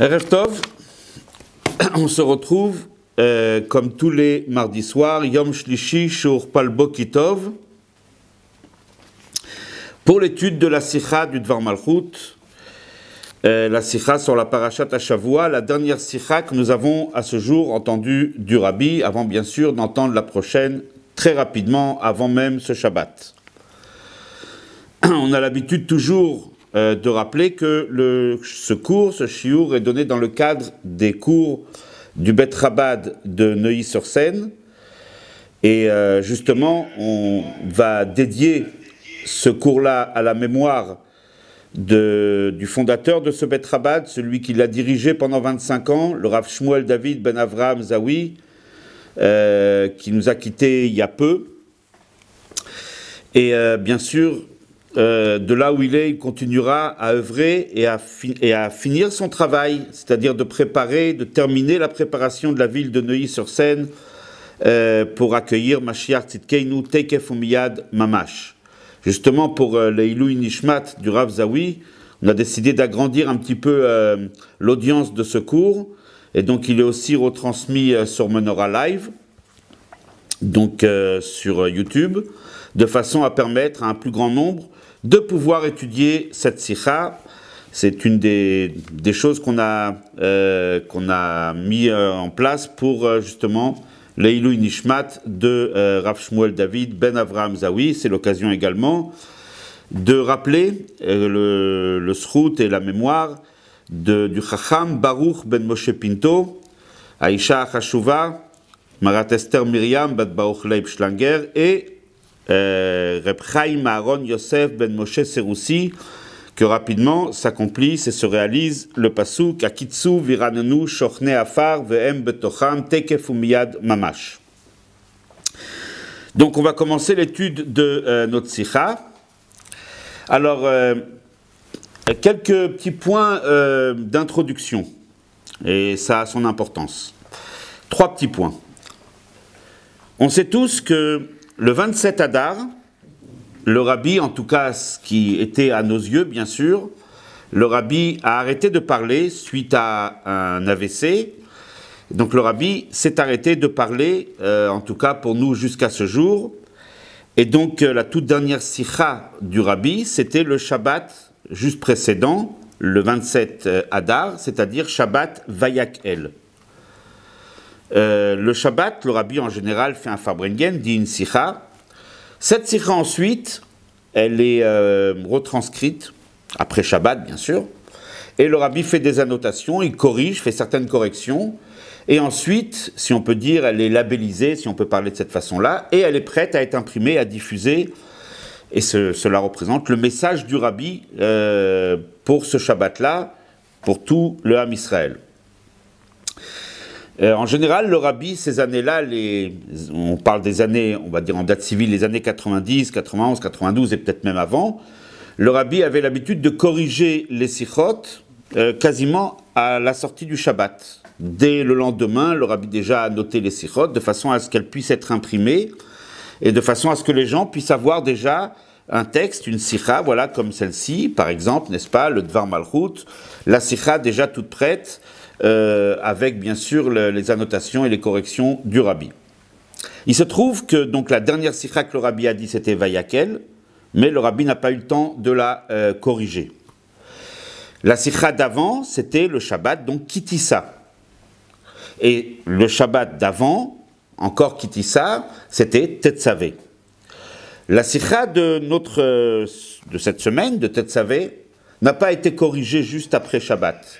Erev Tov, on se retrouve comme tous les mardis soirs, Yom Shlishi Shur Palbo Kitov, pour l'étude de la Sikha du Dvar Malchut, la Sikha sur la Parashat HaShavua, la dernière Sikha que nous avons à ce jour entendue du Rabbi, avant bien sûr d'entendre la prochaine très rapidement, avant même ce Shabbat. On a l'habitude toujours de rappeler que ce cours, ce shiur, est donné dans le cadre des cours du Bet Chabad de Neuilly-sur-Seine. Et justement, on va dédier ce cours-là à la mémoire du fondateur de ce Bet Chabad, celui qui l'a dirigé pendant 25 ans, le Rav Shmuel David Ben Avraham Zawi, qui nous a quittés il y a peu. Et bien sûr, de là où il continuera à œuvrer et à finir son travail, c'est-à-dire de terminer la préparation de la ville de Neuilly-sur-Seine pour accueillir Mashiach Tzidkeinu Teikef Umiyad Mamash. Justement, pour l'Eilui Nishmat du Rav Zawi, on a décidé d'agrandir un petit peu l'audience de ce cours, et donc il est aussi retransmis sur Menorah Live, donc sur YouTube, de façon à permettre à un plus grand nombre de pouvoir étudier cette sikha. C'est une des choses qu'on a mis en place pour justement l'Eilui Nishmat de Rav Shmuel David Ben Avraham Zawi. C'est l'occasion également de rappeler le srout et la mémoire du Chacham Baruch Ben Moshe Pinto, Aisha Chashuva, Marat Esther Miriam Bat Baruch Leib Schlanger et Reb Chaim Aaron Yosef Ben Moshe Seroussi, que rapidement s'accomplisse et se réalise le pasuk Akitsu Viranenu Shochne Afar Ve'em Betocham Tekef Umiyad Mamash. Donc on va commencer l'étude de notre sikha. Alors, quelques petits points d'introduction, et ça a son importance. 3 petits points. On sait tous que le 27 Adar, le Rabbi, en tout cas ce qui était à nos yeux bien sûr, le Rabbi a arrêté de parler suite à un AVC. Donc le Rabbi s'est arrêté de parler, en tout cas pour nous jusqu'à ce jour. Et donc la toute dernière sikha du Rabbi, c'était le Shabbat juste précédent, le 27 Adar, c'est-à-dire Shabbat Vayak El. Le Shabbat, le Rabbi en général fait un Farbrengen, dit une sikha. Cette sikha ensuite, elle est retranscrite, après Shabbat bien sûr, et le Rabbi fait des annotations, il corrige, fait certaines corrections, et ensuite, si on peut dire, elle est labellisée, si on peut parler de cette façon-là, et elle est prête à être imprimée, à diffuser, et cela représente le message du Rabbi pour ce Shabbat-là, pour tout le Ham Israël. En général, le Rabbi, ces années-là, on parle des années, on va dire en date civile, les années 90, 91, 92 et peut-être même avant, le Rabbi avait l'habitude de corriger les sikhot quasiment à la sortie du Shabbat. Dès le lendemain, le Rabbi déjà a noté les sikhot de façon à ce qu'elles puissent être imprimées et de façon à ce que les gens puissent avoir déjà un texte, une sikha, voilà, comme celle-ci, par exemple, n'est-ce pas, le Dvar Malchut, la sikha déjà toute prête, avec bien sûr les annotations et les corrections du Rabbi. Il se trouve que donc la dernière sikha que le Rabbi a dit c'était Vayakel, mais le Rabbi n'a pas eu le temps de la corriger. La sikha d'avant c'était le Shabbat, donc Kitissa. Et le Shabbat d'avant, encore Kitissa, c'était Tetzavé. La sikha de cette semaine, de Tetzavé, n'a pas été corrigée juste après Shabbat.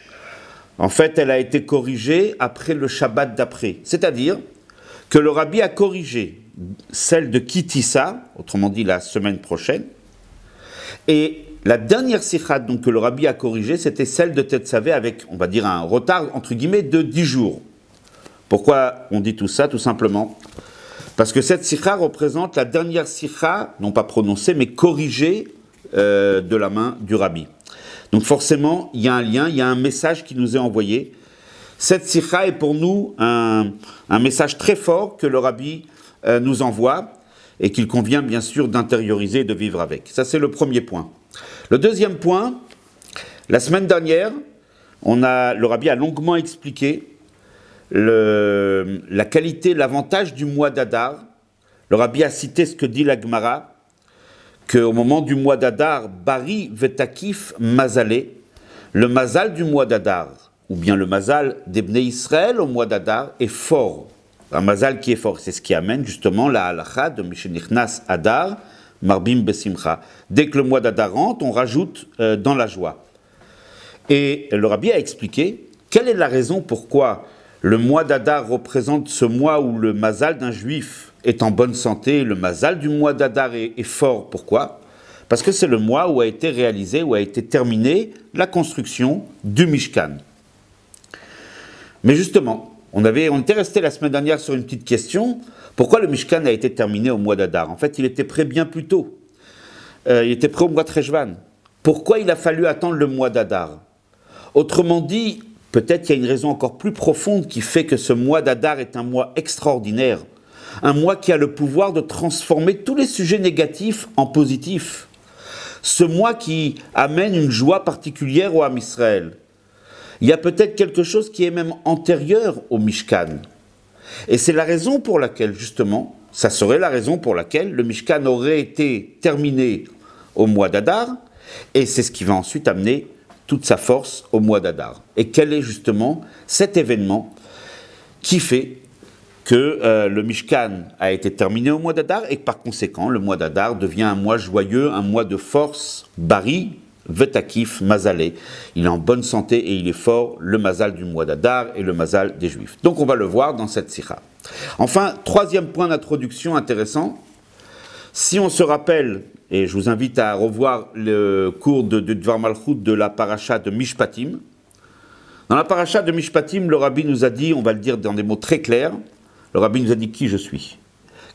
En fait, elle a été corrigée après le Shabbat d'après. C'est-à-dire que le Rabbi a corrigé celle de Kitissa, autrement dit la semaine prochaine, et la dernière sikha donc, que le Rabbi a corrigée, c'était celle de Tetzavé avec, on va dire, un retard, entre guillemets, de 10 jours. Pourquoi on dit tout ça? Tout simplement parce que cette sikha représente la dernière sikha, non pas prononcée, mais corrigée de la main du Rabbi. Donc forcément, il y a un lien, il y a un message qui nous est envoyé. Cette sikha est pour nous un message très fort que le Rabbi nous envoie et qu'il convient bien sûr d'intérioriser et de vivre avec. Ça c'est le premier point. Le deuxième point, la semaine dernière, Le Rabbi a longuement expliqué la qualité, l'avantage du mois d'Adar. Le Rabbi a cité ce que dit la Gemara, qu'au moment du mois d'Adar, Bari vetakif mazalé, le mazal du mois d'Adar, ou bien le mazal d'Ebné Israël au mois d'Adar, est fort. Un mazal qui est fort, c'est ce qui amène justement la halacha de Mishenichnas Adar, Marbim Besimcha. Dès que le mois d'Adar rentre, on rajoute dans la joie. Et le Rabbi a expliqué quelle est la raison pourquoi le mois d'Adar représente ce mois où le mazal d'un juif est en bonne santé, le mazal du mois d'Adar est fort. Pourquoi? Parce que c'est le mois où a été réalisé, où a été terminée la construction du Mishkan. Mais justement, on était resté la semaine dernière sur une petite question. Pourquoi le Mishkan a été terminé au mois d'Adar? En fait, il était prêt bien plus tôt. Il était prêt au mois de Teshvan. Pourquoi il a fallu attendre le mois d'Adar? Autrement dit, peut-être qu'il y a une raison encore plus profonde qui fait que ce mois d'Adar est un mois extraordinaire. Un mois qui a le pouvoir de transformer tous les sujets négatifs en positifs. Ce mois qui amène une joie particulière au Ham Israël. Il y a peut-être quelque chose qui est même antérieur au Mishkan. Et c'est la raison pour laquelle, justement, ça serait la raison pour laquelle le Mishkan aurait été terminé au mois d'Adar, et c'est ce qui va ensuite amener toute sa force au mois d'Adar. Et quel est justement cet événement qui fait que le Mishkan a été terminé au mois d'Adar et que par conséquent le mois d'Adar devient un mois joyeux, un mois de force, Bari, Vetakif, Mazalé. Il est en bonne santé et il est fort, le Mazal du mois d'Adar et le Mazal des Juifs. Donc on va le voir dans cette sikha. Enfin, troisième point d'introduction intéressant, si on se rappelle, et je vous invite à revoir le cours de Dvar Malchut de la paracha de Mishpatim. Dans la paracha de Mishpatim, le Rabbi nous a dit, on va le dire dans des mots très clairs, le Rabbi nous a dit qui je suis.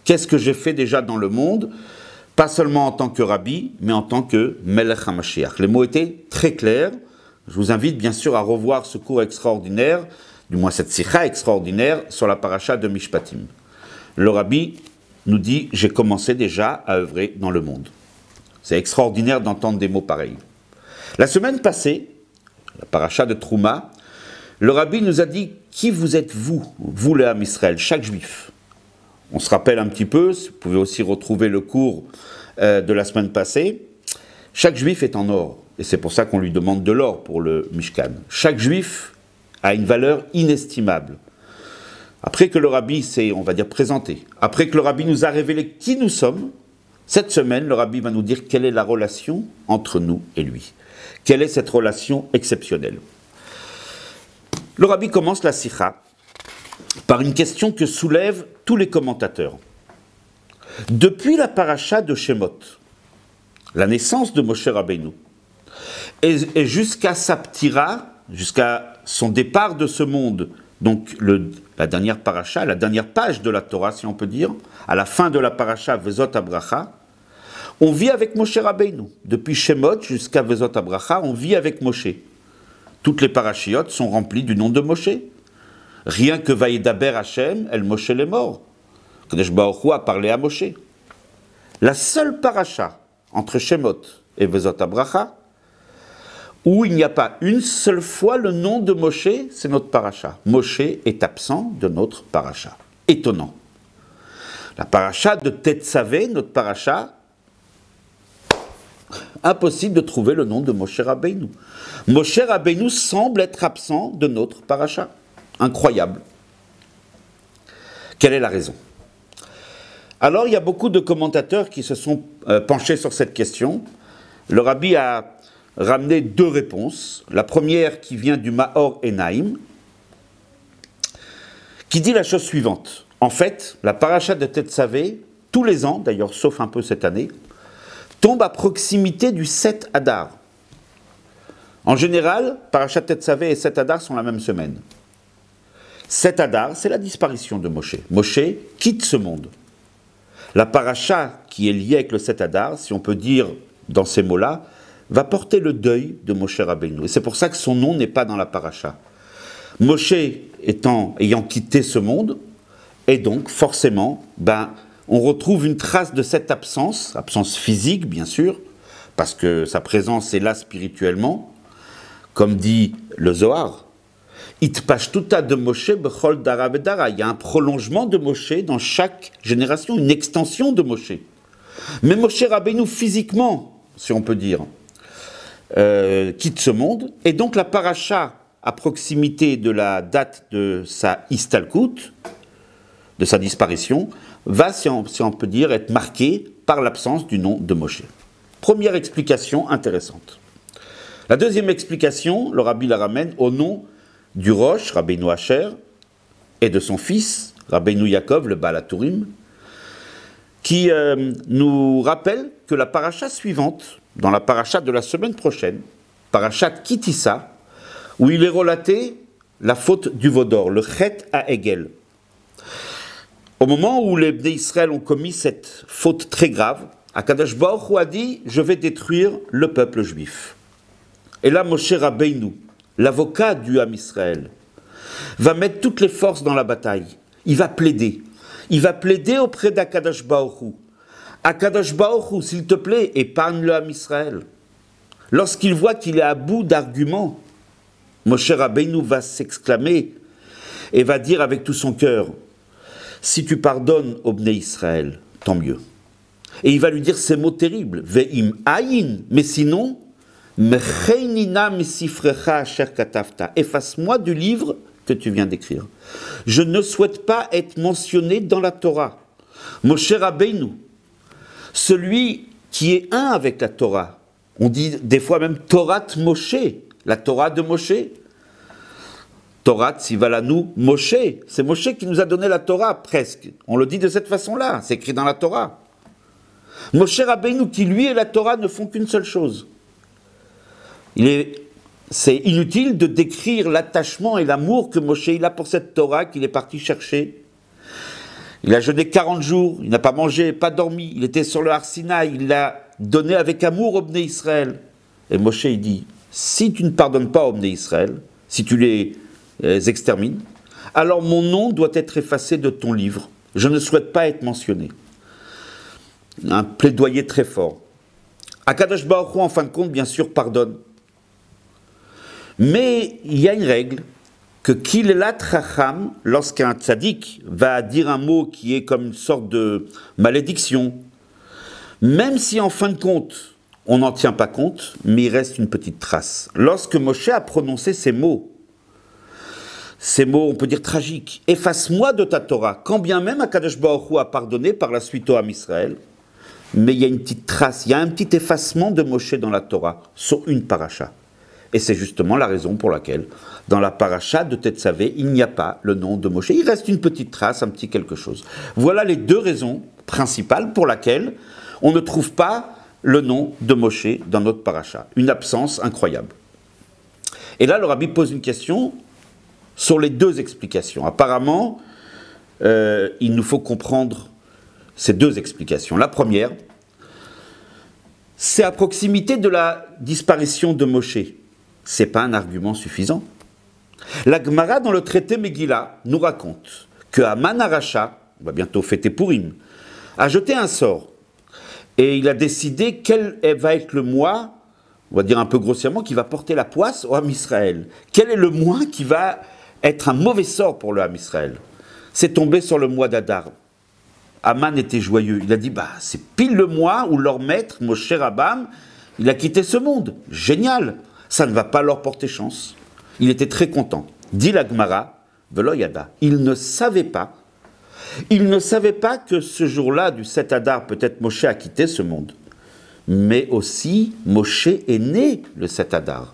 Qu'est-ce que j'ai fait déjà dans le monde, pas seulement en tant que Rabbi, mais en tant que Melech HaMashiach. Les mots étaient très clairs. Je vous invite bien sûr à revoir ce cours extraordinaire, du moins cette sikha extraordinaire, sur la paracha de Mishpatim. Le Rabbi nous dit, j'ai commencé déjà à œuvrer dans le monde. C'est extraordinaire d'entendre des mots pareils. La semaine passée, la paracha de Trouma, le Rabbi nous a dit, qui vous êtes vous le Ham Israël, chaque juif. On se rappelle un petit peu, vous pouvez aussi retrouver le cours de la semaine passée, chaque juif est en or, et c'est pour ça qu'on lui demande de l'or pour le Mishkan. Chaque juif a une valeur inestimable. Après que le Rabbi s'est, on va dire, présenté, après que le Rabbi nous a révélé qui nous sommes, cette semaine, le Rabbi va nous dire quelle est la relation entre nous et lui. Quelle est cette relation exceptionnelle? Le Rabbi commence la sikha par une question que soulèvent tous les commentateurs. Depuis la paracha de Shemot, la naissance de Moshe Rabbeinu, et jusqu'à sa ptira, jusqu'à son départ de ce monde, donc la dernière paracha, la dernière page de la Torah, si on peut dire, à la fin de la paracha Vezot Abracha, on vit avec Moshe Rabbeinu. Depuis Shemot jusqu'à Vezot Abracha, on vit avec Moshe. Toutes les parachiotes sont remplies du nom de Moshe. Rien que Vaïdaber Hashem, El Moshe les morts. Kadesh Baruch Hu a parlé à Moshe. La seule paracha entre Shemot et Vezot Abracha, où il n'y a pas une seule fois le nom de Moshe, c'est notre paracha. Moshe est absent de notre paracha. Étonnant. La paracha de Tetzavé, notre paracha, impossible de trouver le nom de Moshe Rabbeinu. Moshe Rabbeinu semble être absent de notre paracha. Incroyable. Quelle est la raison? Alors, il y a beaucoup de commentateurs qui se sont penchés sur cette question. Le Rabbi a ramené deux réponses. La première qui vient du Maor Enaim, qui dit la chose suivante. En fait, la paracha de Tetzavé, tous les ans, d'ailleurs sauf un peu cette année, tombe à proximité du 7 Adar. En général, parachat Tetzavé et 7 Adar sont la même semaine. 7 Adar, c'est la disparition de Moshe. Moshe quitte ce monde. La paracha qui est liée avec le 7 Adar, si on peut dire dans ces mots-là, va porter le deuil de Moshe Rabbeinu. Et c'est pour ça que son nom n'est pas dans la paracha. Moshe ayant quitté ce monde, et donc forcément, on retrouve une trace de cette absence physique bien sûr, parce que sa présence est là spirituellement, comme dit le Zohar, Itpashtuta de Moshe bechol dara vedara. Il y a un prolongement de Moshe dans chaque génération, une extension de Moshe. Mais Moshe Rabbeinu, physiquement, si on peut dire, quitte ce monde, et donc la paracha, à proximité de la date de sa istalkut, de sa disparition, va, si on peut dire, être marquée par l'absence du nom de Moshe. Première explication intéressante. La deuxième explication, le Rabbi la ramène au nom du Rosh, Rabbeinu Asher, et de son fils, Rabbeinu Yaakov, le Baal HaTurim, qui nous rappelle que la paracha suivante, dans la paracha de la semaine prochaine, paracha Kitissa, où il est relaté la faute du Vaudor, le Chet à Egel. Au moment où les Bnei Israël ont commis cette faute très grave, Akadosh Baruch Hu a dit « Je vais détruire le peuple juif ». Et là, Moshe Rabbeinu, l'avocat du Ham Israël, va mettre toutes les forces dans la bataille. Il va plaider. Il va plaider auprès d'Akadosh Baruch Hu. Akadosh Baruch Hu, s'il te plaît, épargne le Ham Israël. Lorsqu'il voit qu'il est à bout d'arguments, Moshe Rabbeinu va s'exclamer et va dire avec tout son cœur, si tu pardonnes au Bnei Israël, tant mieux. Et il va lui dire ces mots terribles, Ve'im ayin, mais sinon, efface-moi du livre que tu viens d'écrire. Je ne souhaite pas être mentionné dans la Torah. Moshe Rabbeinu, celui qui est un avec la Torah, on dit des fois même Torat Moshe, la Torah de Moshe. Torat Sivalanu Moshe, c'est Moshe qui nous a donné la Torah presque. On le dit de cette façon-là, c'est écrit dans la Torah. Moshe Rabbeinu qui lui et la Torah ne font qu'une seule chose. C'est inutile de décrire l'attachement et l'amour que Moshe il a pour cette Torah qu'il est parti chercher. Il a jeûné 40 jours, il n'a pas mangé, pas dormi, il était sur le Har Sinaï, il l'a donné avec amour au Bnei Israël. Et Moshe il dit, si tu ne pardonnes pas au Bnei Israël, si tu les extermines, alors mon nom doit être effacé de ton livre. Je ne souhaite pas être mentionné. Un plaidoyer très fort. Akadosh Baruch Hu, en fin de compte, bien sûr, pardonne. Mais il y a une règle, que Kilelat Chacham, lorsqu'un tzaddik va dire un mot qui est comme une sorte de malédiction, même si en fin de compte, on n'en tient pas compte, mais il reste une petite trace. Lorsque Moshe a prononcé ces mots, on peut dire tragiques, efface-moi de ta Torah, quand bien même Akadosh Baruch Hu a pardonné par la suite au Ham Israël, mais il y a une petite trace, il y a un petit effacement de Moshe dans la Torah, sur une paracha. Et c'est justement la raison pour laquelle, dans la paracha de Tetzavé, il n'y a pas le nom de Moshe. Il reste une petite trace, un petit quelque chose. Voilà les deux raisons principales pour lesquelles on ne trouve pas le nom de Moshe dans notre paracha. Une absence incroyable. Et là, le rabbi pose une question sur les deux explications. Apparemment, il nous faut comprendre ces deux explications. La première, c'est à proximité de la disparition de Moshe. Ce n'est pas un argument suffisant. La Gemara, dans le traité Megillah, nous raconte que Haman Aracha, on va bientôt fêter Purim, a jeté un sort. Et il a décidé quel va être le mois, on va dire un peu grossièrement, qui va porter la poisse au Ham Israël. Quel est le mois qui va être un mauvais sort pour le Ham Israël? C'est tombé sur le mois d'Adar. Haman était joyeux. Il a dit, c'est pile le mois où leur maître, Moshe Rabbeinu, il a quitté ce monde. Génial. Ça ne va pas leur porter chance. Il était très content. Dit la Gemara, Velo Yada. Il ne savait pas que ce jour-là, du 7 Adar, peut-être Moshe a quitté ce monde. Mais aussi, Moshe est né le 7 Adar.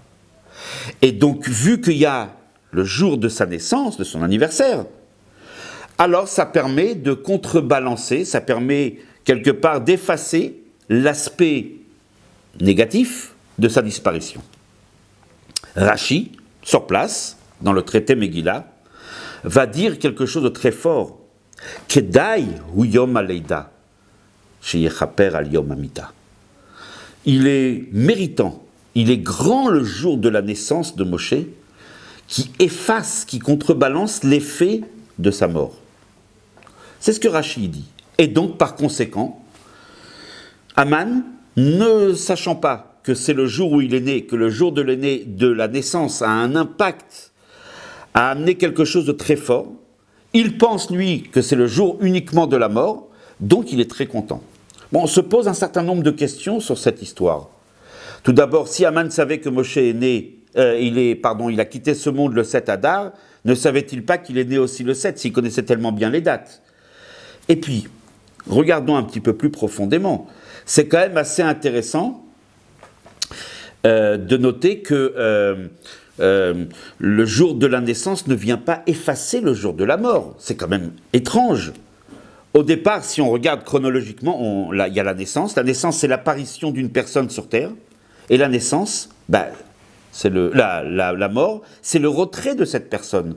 Et donc, vu qu'il y a le jour de sa naissance, de son anniversaire, alors ça permet de contrebalancer, ça permet quelque part d'effacer l'aspect négatif de sa disparition. Rashi, sur place, dans le traité Megillah, va dire quelque chose de très fort. Kedai hu yom aleida, sheyechaper al yom hamita. Il est méritant, il est grand le jour de la naissance de Moshe, qui efface, qui contrebalance l'effet de sa mort. C'est ce que Rashi dit. Et donc, par conséquent, Haman, ne sachant pas que c'est le jour où il est né, que le jour de la naissance a un impact, a amené quelque chose de très fort. Il pense, lui, que c'est le jour uniquement de la mort, donc il est très content. Bon, on se pose un certain nombre de questions sur cette histoire. Tout d'abord, si Aman savait que Moshe est né, il a quitté ce monde le 7 Adar, ne savait-il pas qu'il est né aussi le 7, s'il connaissait tellement bien les dates? Et puis, regardons un petit peu plus profondément. C'est quand même assez intéressant de noter que le jour de la naissance ne vient pas effacer le jour de la mort. C'est quand même étrange. Au départ, si on regarde chronologiquement, il y a la naissance. La naissance, c'est l'apparition d'une personne sur Terre. Et la naissance, c'est la mort, c'est le retrait de cette personne.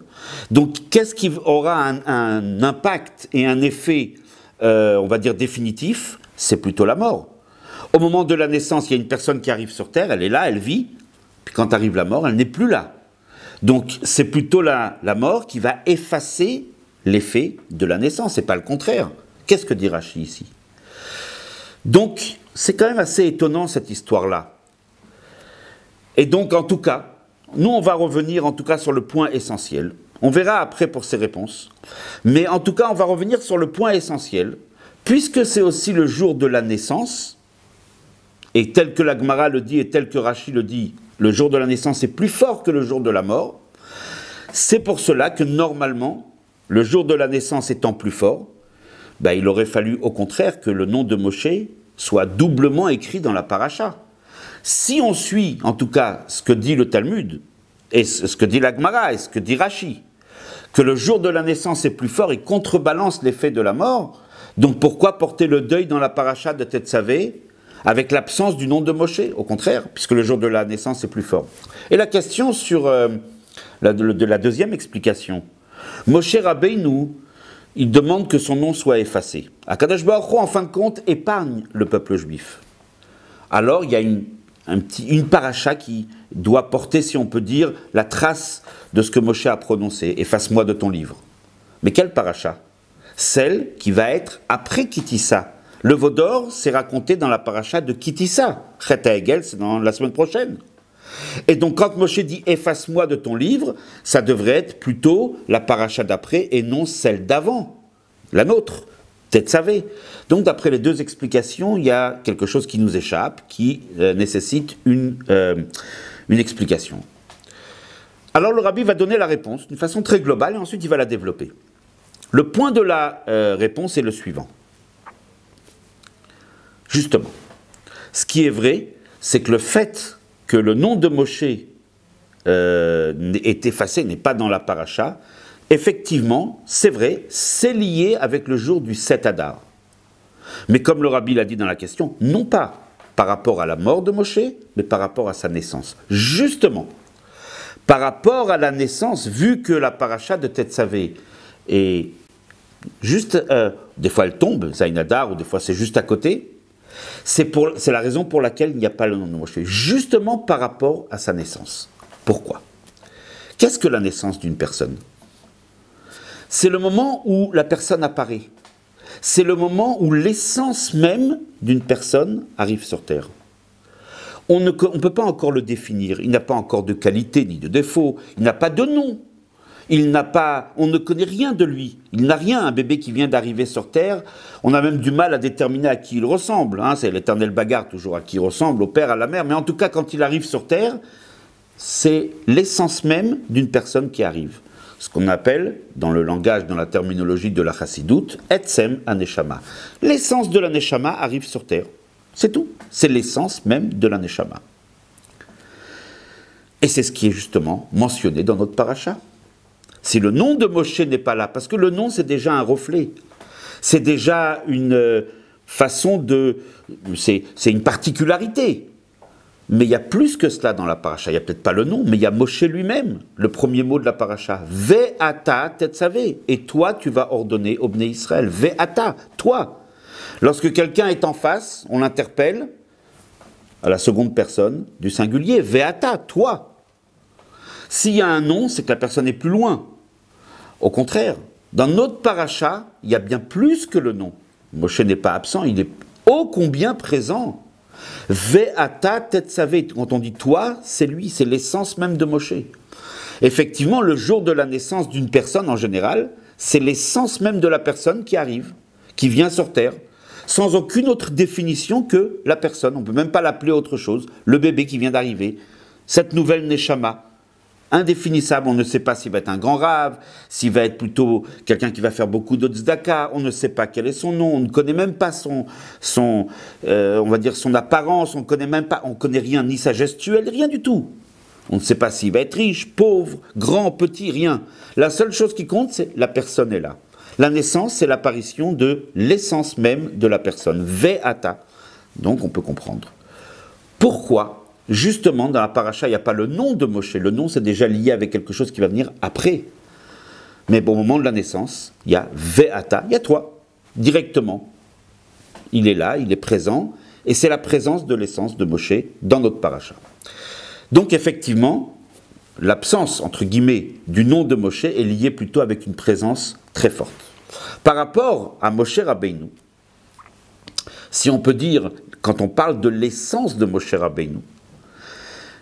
Donc, qu'est-ce qui aura un impact et un effet, on va dire, définitif? C'est plutôt la mort. Au moment de la naissance, il y a une personne qui arrive sur Terre, elle est là, elle vit. Puis quand arrive la mort, elle n'est plus là. Donc, c'est plutôt la mort qui va effacer l'effet de la naissance, et pas le contraire. Qu'est-ce que dit Rashi ici? Donc, c'est quand même assez étonnant cette histoire-là. Et donc, en tout cas, nous, on va revenir en tout cas sur le point essentiel. On verra après pour ces réponses. Mais en tout cas, on va revenir sur le point essentiel. Puisque c'est aussi le jour de la naissance, et tel que la Gemara le dit et tel que Rashi le dit, le jour de la naissance est plus fort que le jour de la mort, c'est pour cela que normalement, le jour de la naissance étant plus fort, il aurait fallu au contraire que le nom de Moshe soit doublement écrit dans la paracha. Si on suit, en tout cas, ce que dit le Talmud, et ce que dit la Gemara, et ce que dit Rashi, que le jour de la naissance est plus fort et contrebalance l'effet de la mort, donc pourquoi porter le deuil dans la paracha de Tetzavé avec l'absence du nom de Moshe? Au contraire, puisque le jour de la naissance est plus fort. Et la question sur la deuxième explication. Moshe Rabbeinu, il demande que son nom soit effacé. Akadosh Baruch Hu, en fin de compte, épargne le peuple juif. Alors, il y a une paracha qui doit porter, si on peut dire, la trace de ce que Moshe a prononcé. Efface-moi de ton livre. Mais quelle paracha? Celle qui va être après Kitissa. Le veau d'or, c'est raconté dans la paracha de Kitissa. Chet HaEgel, c'est dans la semaine prochaine. Et donc, quand Moshe dit « efface-moi de ton livre », ça devrait être plutôt la paracha d'après et non celle d'avant, la nôtre, Tetzavé. Donc, d'après les deux explications, il y a quelque chose qui nous échappe, qui nécessite une explication. Alors, le rabbi va donner la réponse d'une façon très globale et ensuite il va la développer. Le point de la réponse est le suivant. Justement, ce qui est vrai, c'est que le fait que le nom de Moshe est effacé, n'est pas dans la paracha, effectivement, c'est vrai, c'est lié avec le jour du 7 Adar. Mais comme le rabbi l'a dit dans la question, non pas par rapport à la mort de Moshe, mais par rapport à sa naissance. Justement, par rapport à la naissance, vu que la paracha de Tetzavé est juste, des fois elle tombe, Zayin Adar, ou des fois c'est juste à côté, c'est la raison pour laquelle il n'y a pas le nom de Moshe, justement par rapport à sa naissance. Pourquoi? Qu'est-ce que la naissance d'une personne? C'est le moment où la personne apparaît. C'est le moment où l'essence même d'une personne arrive sur Terre. On ne peut pas encore le définir, il n'a pas encore de qualité ni de défaut, il n'a pas de nom. On ne connaît rien de lui. Il n'a rien, un bébé qui vient d'arriver sur Terre. On a même du mal à déterminer à qui il ressemble. C'est l'éternel bagarre toujours, à qui il ressemble, au père, à la mère. Mais en tout cas, quand il arrive sur Terre, c'est l'essence même d'une personne qui arrive. Ce qu'on appelle, dans le langage, dans la terminologie de la Chassidoute, Etzem Aneshama. L'essence de la Neshama arrive sur Terre. C'est tout. C'est l'essence même de la Neshama. Et c'est ce qui est justement mentionné dans notre paracha. Si le nom de Moshe n'est pas là, parce que le nom c'est déjà un reflet, c'est déjà une façon c'est une particularité. Mais il y a plus que cela dans la paracha, il n'y a peut-être pas le nom, mais il y a Moshe lui-même, le premier mot de la paracha, Ve'ata tetzavé, et toi tu vas ordonner au Bnei Israël, Ve'ata, toi. Lorsque quelqu'un est en face, on l'interpelle à la seconde personne du singulier, Ve'ata, toi. S'il y a un nom, c'est que la personne est plus loin. Au contraire, dans notre paracha, il y a bien plus que le nom. Moshe n'est pas absent, il est ô combien présent. Ve'ata tetzavé, quand on dit toi, c'est lui, c'est l'essence même de Moshe. Effectivement, le jour de la naissance d'une personne en général, c'est l'essence même de la personne qui arrive, qui vient sur terre, sans aucune autre définition que la personne. On ne peut même pas l'appeler autre chose. Le bébé qui vient d'arriver, cette nouvelle Neshama, indéfinissable, on ne sait pas s'il va être un grand rave, s'il va être plutôt quelqu'un qui va faire beaucoup de tzedaka, on ne sait pas quel est son nom, on ne connaît même pas on va dire son apparence, on connaît rien, ni sa gestuelle, rien du tout. On ne sait pas s'il va être riche, pauvre, grand, petit, rien. La seule chose qui compte, c'est la personne est là. La naissance, c'est l'apparition de l'essence même de la personne, Ve'ata. Donc on peut comprendre. Pourquoi justement, dans la paracha, il n'y a pas le nom de Moshe. Le nom, c'est déjà lié avec quelque chose qui va venir après. Mais au moment de la naissance, il y a Ve'ata, il y a toi, directement. Il est là, il est présent, et c'est la présence de l'essence de Moshe dans notre paracha. Donc effectivement, l'absence, entre guillemets, du nom de Moshe est liée plutôt avec une présence très forte. Par rapport à Moshe Rabbeinu, si on peut dire, quand on parle de l'essence de Moshe Rabbeinu,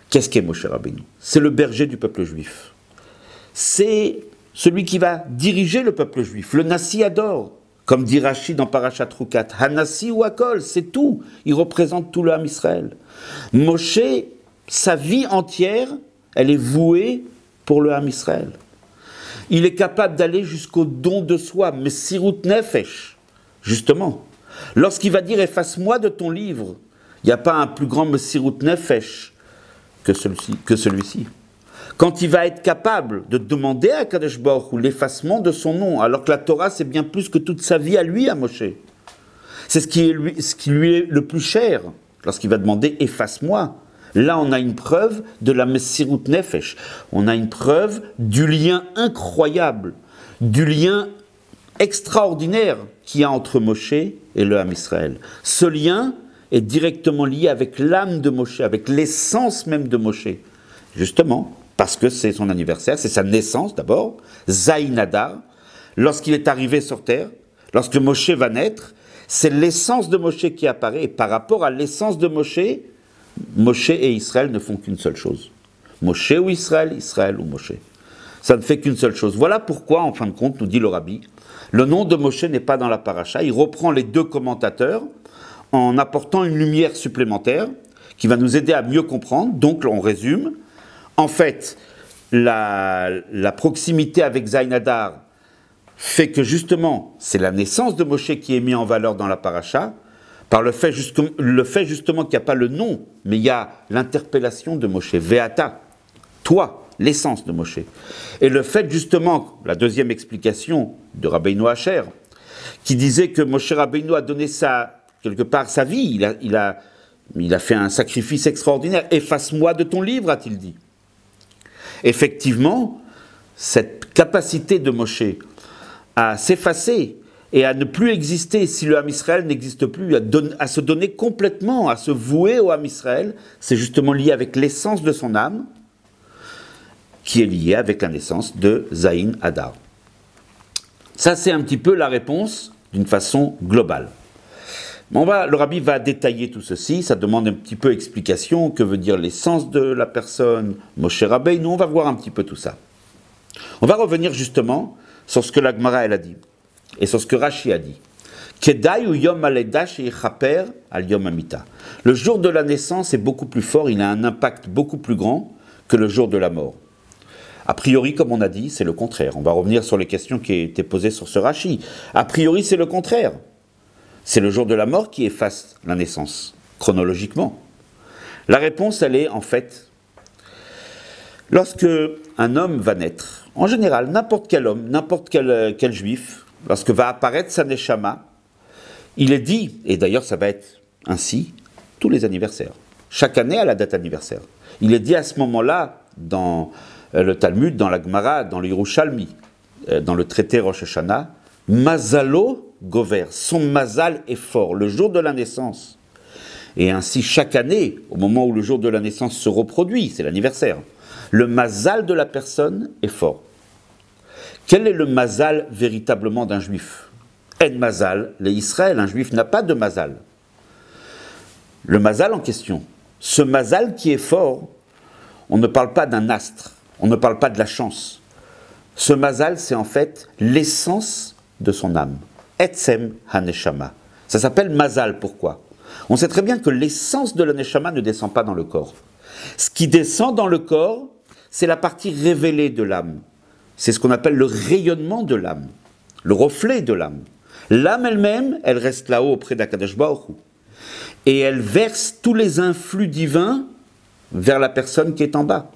qu'est-ce qu'est Moshe Rabbeinu? C'est le berger du peuple juif. C'est celui qui va diriger le peuple juif, le Nassi Ador, comme dit Rashi dans Parashat Rukat, Hanassi ou Akol, c'est tout. Il représente tout le Ham Israël. Moshe, sa vie entière, elle est vouée pour le Ham Israël. Il est capable d'aller jusqu'au don de soi, Messirut Nefesh, justement. Lorsqu'il va dire « efface-moi de ton livre », il n'y a pas un plus grand Messirut Nefesh que celui-ci. Quand il va être capable de demander à Kadosh Baruch Hu l'effacement de son nom, alors que la Torah c'est bien plus que toute sa vie à lui, à Moshe. C'est ce qui lui est le plus cher, lorsqu'il va demander « efface-moi ». Là, on a une preuve de la Messirut Nefesh. On a une preuve du lien incroyable, du lien extraordinaire qu'il y a entre Moshe et le Ham Israël. Ce lien est directement lié avec l'âme de Moshe, avec l'essence même de Moshe. Justement, parce que c'est son anniversaire, c'est sa naissance d'abord, Zayin Adar. Lorsqu'il est arrivé sur terre, lorsque Moshe va naître, c'est l'essence de Moshe qui apparaît. Et par rapport à l'essence de Moshe, Moshe et Israël ne font qu'une seule chose. Moshe ou Israël, Israël ou Moshe. Ça ne fait qu'une seule chose. Voilà pourquoi, en fin de compte, nous dit le Rabbi, le nom de Moshe n'est pas dans la paracha. Il reprend les deux commentateurs en apportant une lumière supplémentaire qui va nous aider à mieux comprendre. Donc, on résume. En fait, la proximité avec Zayin Adar fait que justement, c'est la naissance de Moshe qui est mise en valeur dans la paracha, par le fait justement qu'il n'y a pas le nom, mais il y a l'interpellation de Moshe, Ve'ata, toi, l'essence de Moshe. Et le fait justement, la deuxième explication de Rabbeinu Asher, qui disait que Moshe Rabbeinu a donné quelque part sa vie, il a fait un sacrifice extraordinaire. Efface-moi de ton livre, a-t-il dit. Effectivement, cette capacité de Moshe à s'effacer et à ne plus exister si le Ham Israël n'existe plus, à se donner complètement, à se vouer au Ham Israël, c'est justement lié avec l'essence de son âme, qui est liée avec la naissance de Zayin Adar. Ça, c'est un petit peu la réponse d'une façon globale. Le Rabbi va détailler tout ceci, ça demande un petit peu explication, que veut dire l'essence de la personne, Moshe Rabbeinu, on va voir un petit peu tout ça. On va revenir justement sur ce que la Gemara elle a dit, et sur ce que Rashi a dit. Kedai ou yom aleda sheyichaper al yom amita. Le jour de la naissance est beaucoup plus fort, il a un impact beaucoup plus grand que le jour de la mort. A priori, comme on a dit, c'est le contraire. On va revenir sur les questions qui étaient posées sur ce Rashi. A priori, c'est le contraire. C'est le jour de la mort qui efface la naissance, chronologiquement. La réponse, elle est en fait, lorsque un homme va naître, en général, n'importe quel homme, n'importe quel juif, lorsque va apparaître sa neshama, il est dit, et d'ailleurs ça va être ainsi, tous les anniversaires. Chaque année à la date anniversaire. Il est dit à ce moment-là, dans le Talmud, dans la Gemara, dans le Yerushalmi, dans le traité Rosh Hashanah, Mazalo Gover, son mazal est fort, le jour de la naissance. Et ainsi, chaque année, au moment où le jour de la naissance se reproduit, c'est l'anniversaire, le mazal de la personne est fort. Quel est le mazal véritablement d'un juif? En mazal, les Israël, un juif n'a pas de mazal. le mazal en question, ce mazal qui est fort, on ne parle pas d'un astre, on ne parle pas de la chance. Ce mazal, c'est en fait l'essence de son âme. Etzem haneshama. Ça s'appelle mazal, pourquoi? On sait très bien que l'essence de la neshama ne descend pas dans le corps. Ce qui descend dans le corps, c'est la partie révélée de l'âme. C'est ce qu'on appelle le rayonnement de l'âme, le reflet de l'âme. L'âme elle-même, elle reste là-haut auprès d'Akadosh Baruch Hu. Et elle verse tous les influx divins vers la personne qui est en bas.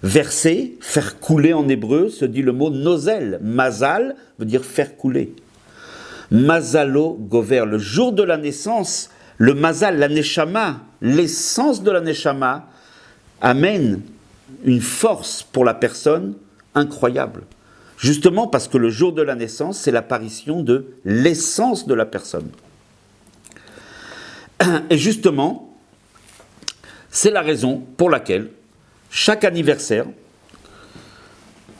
Verser, faire couler en hébreu, se dit le mot nozel. Mazal veut dire faire couler. Mazalo gover, le jour de la naissance, le mazal, la neshama, l'essence de la neshama, amène une force pour la personne incroyable. Justement parce que le jour de la naissance, c'est l'apparition de l'essence de la personne. Et justement, c'est la raison pour laquelle chaque anniversaire,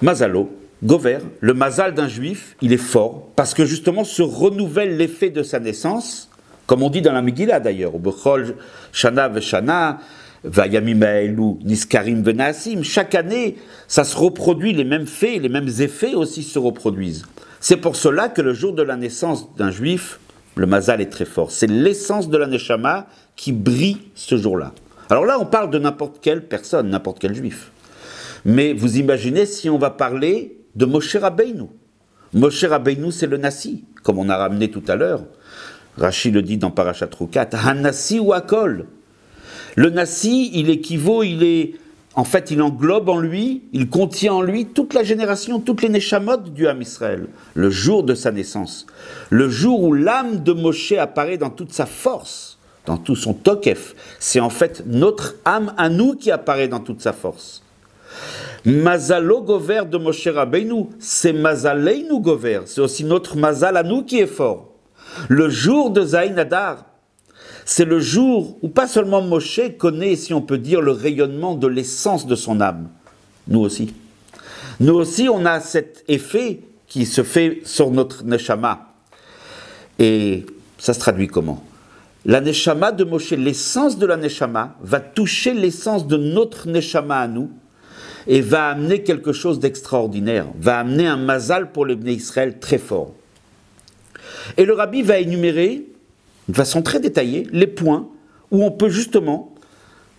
Mazalo, Gover, le mazal d'un juif, il est fort, parce que justement se renouvelle l'effet de sa naissance, comme on dit dans la Megillah d'ailleurs, au Bechol, Shana Veshana, Vayamim Ha'elu, Niskarim Venaasim, chaque année, ça se reproduit, les mêmes faits, les mêmes effets aussi se reproduisent. C'est pour cela que le jour de la naissance d'un juif, le mazal est très fort. C'est l'essence de la neshama qui brille ce jour-là. Alors là, on parle de n'importe quelle personne, n'importe quel juif. Mais vous imaginez si on va parler de Moshe Rabbeinu. Moshe Rabbeinu, c'est le Nassi, comme on a ramené tout à l'heure. Rashi le dit dans Parashat Rukat, Hanassi ou Akol. Le Nassi, il équivaut, en fait, il englobe en lui, il contient en lui toute la génération, toutes les neshamot du Ham Israël. Le jour de sa naissance, le jour où l'âme de Moshe apparaît dans toute sa force, dans tout son tokef, c'est en fait notre âme à nous qui apparaît dans toute sa force. Mazalo gover de Moshe Rabbeinu, c'est Mazaleinu gover, c'est aussi notre mazal à nous qui est fort. Le jour de Zayin Adar, c'est le jour où pas seulement Moshe connaît, si on peut dire, le rayonnement de l'essence de son âme. Nous aussi. Nous aussi, on a cet effet qui se fait sur notre neshama. Et ça se traduit comment? La neshama de Moshe, l'essence de la neshama, va toucher l'essence de notre neshama à nous et va amener quelque chose d'extraordinaire, va amener un mazal pour le Bnei Israël très fort. Et le rabbi va énumérer de façon très détaillée les points où on peut justement,